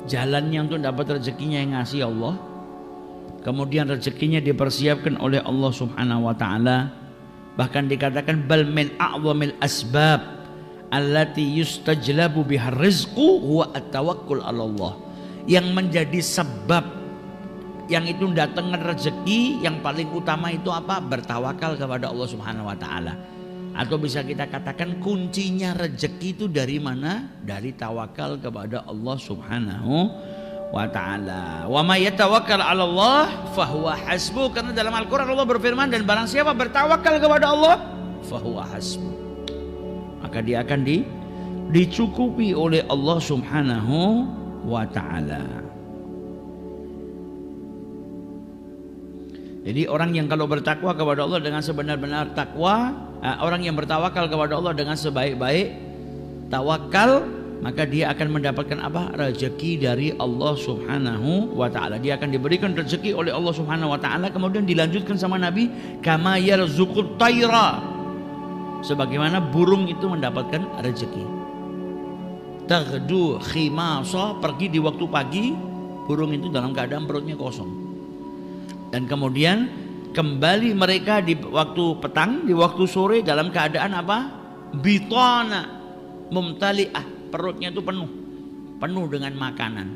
jalannya untuk dapat rezekinya yang ngasih Allah. Kemudian rezekinya dipersiapkan oleh Allah Subhanahu wa taala. Bahkan dikatakan bal min a'zamil asbab allati yustajlabu bihar rizqu huwa at-tawakkul 'ala Allah. Yang menjadi sebab yang itu datangkan rezeki yang paling utama itu apa? Bertawakal kepada Allah Subhanahu wa taala. Atau bisa kita katakan kuncinya rezeki itu dari mana? Dari tawakal kepada Allah Subhanahu wa ta'ala. Wa may yatawakkal 'ala Allah fahuwa hasbuh. Karena dalam Al-Qur'an Allah berfirman, dan barang siapa bertawakal kepada Allah fahuwa hasbuh, maka dia akan dicukupi oleh Allah Subhanahu wa ta'ala. Jadi orang yang kalau bertakwa kepada Allah dengan sebenar-benar takwa, orang yang bertawakal kepada Allah dengan sebaik-baik tawakal, maka dia akan mendapatkan apa? Rezeki dari Allah Subhanahu wa taala. Dia akan diberikan rezeki oleh Allah Subhanahu wa taala. Kemudian dilanjutkan sama Nabi, kama yarzuqut tayra, sebagaimana burung itu mendapatkan rezeki. Taghdu khimasa, pergi di waktu pagi, burung itu dalam keadaan perutnya kosong. Dan kemudian kembali mereka di waktu petang, di waktu sore dalam keadaan apa? Bitana mumtali'ah, perutnya itu penuh dengan makanan.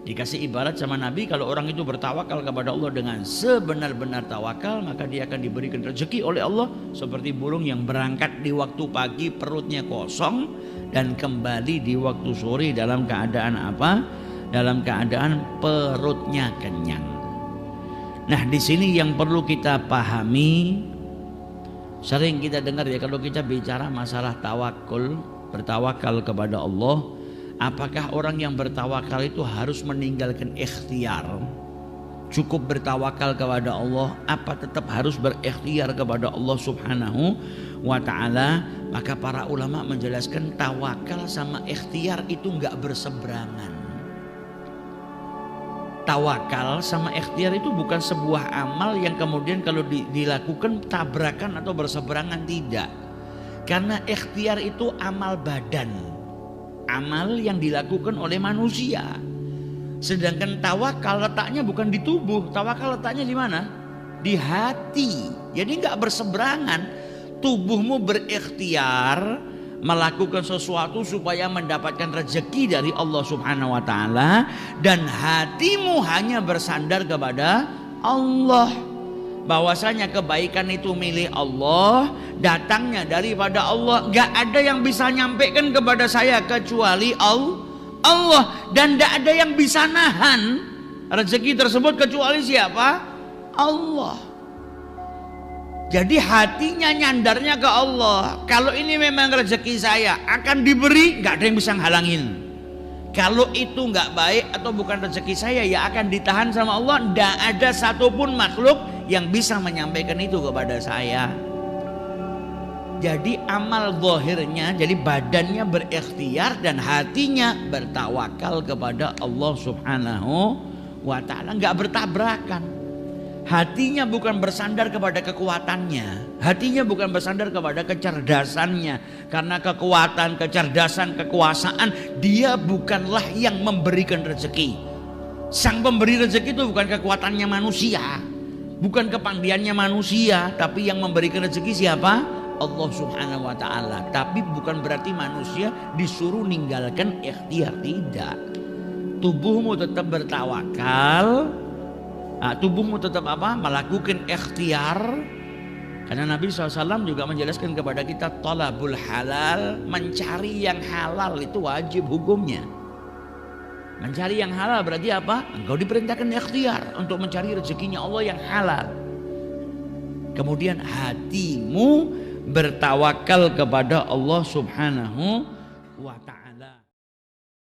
Dikasih ibarat sama Nabi, kalau orang itu bertawakal kepada Allah dengan sebenar-benar tawakal, maka dia akan diberikan rezeki oleh Allah seperti burung yang berangkat di waktu pagi perutnya kosong dan kembali di waktu sore dalam keadaan apa? Dalam keadaan perutnya kenyang. Nah, di sini yang perlu kita pahami, sering kita dengar ya kalau kita bicara masalah tawakul, bertawakal kepada Allah, apakah orang yang bertawakal itu harus meninggalkan ikhtiar? Cukup bertawakal kepada Allah, apa tetap harus berikhtiar kepada Allah Subhanahu wa ta'ala? Maka para ulama menjelaskan tawakal sama ikhtiar itu enggak berseberangan. Tawakal sama ikhtiar itu bukan sebuah amal yang kemudian kalau dilakukan tabrakan atau berseberangan, tidak. Karena ikhtiar itu amal badan, amal yang dilakukan oleh manusia. Sedangkan tawakal letaknya bukan di tubuh, tawakal letaknya di mana? Di hati. Jadi nggak berseberangan. Tubuhmu berikhtiar melakukan sesuatu supaya mendapatkan rezeki dari Allah Subhanahu wa taala, dan hatimu hanya bersandar kepada Allah, bahwasanya kebaikan itu milik Allah, datangnya daripada Allah, gak ada yang bisa nyampaikan kepada saya kecuali Allah, dan gak ada yang bisa nahan rezeki tersebut kecuali siapa? Allah. Jadi hatinya nyandarnya ke Allah. Kalau ini memang rezeki saya akan diberi, nggak ada yang bisa ngalangin. Kalau itu nggak baik atau bukan rezeki saya, ya akan ditahan sama Allah. Nggak ada satupun makhluk yang bisa menyampaikan itu kepada saya. Jadi amal zahirnya, jadi badannya berikhtiar dan hatinya bertawakal kepada Allah Subhanahu wa ta'ala, nggak bertabrakan. Hatinya bukan bersandar kepada kekuatannya, hatinya bukan bersandar kepada kecerdasannya, karena kekuatan, kecerdasan, kekuasaan dia bukanlah yang memberikan rezeki. Sang pemberi rezeki itu bukan kekuatannya manusia, bukan kepandaiannya manusia, tapi yang memberikan rezeki siapa? Allah Subhanahu wa ta'ala. Tapi bukan berarti manusia disuruh ninggalkan ikhtiar, tidak. Tubuhmu tetap bertawakal, tubuhmu tetap apa? Melakukan ikhtiar. Karena Nabi SAW juga menjelaskan kepada kita, talabul halal, mencari yang halal itu wajib hukumnya. Mencari yang halal berarti apa? Engkau diperintahkan ikhtiar untuk mencari rezekinya Allah yang halal. Kemudian hatimu bertawakal kepada Allah Subhanahu wa ta'ala.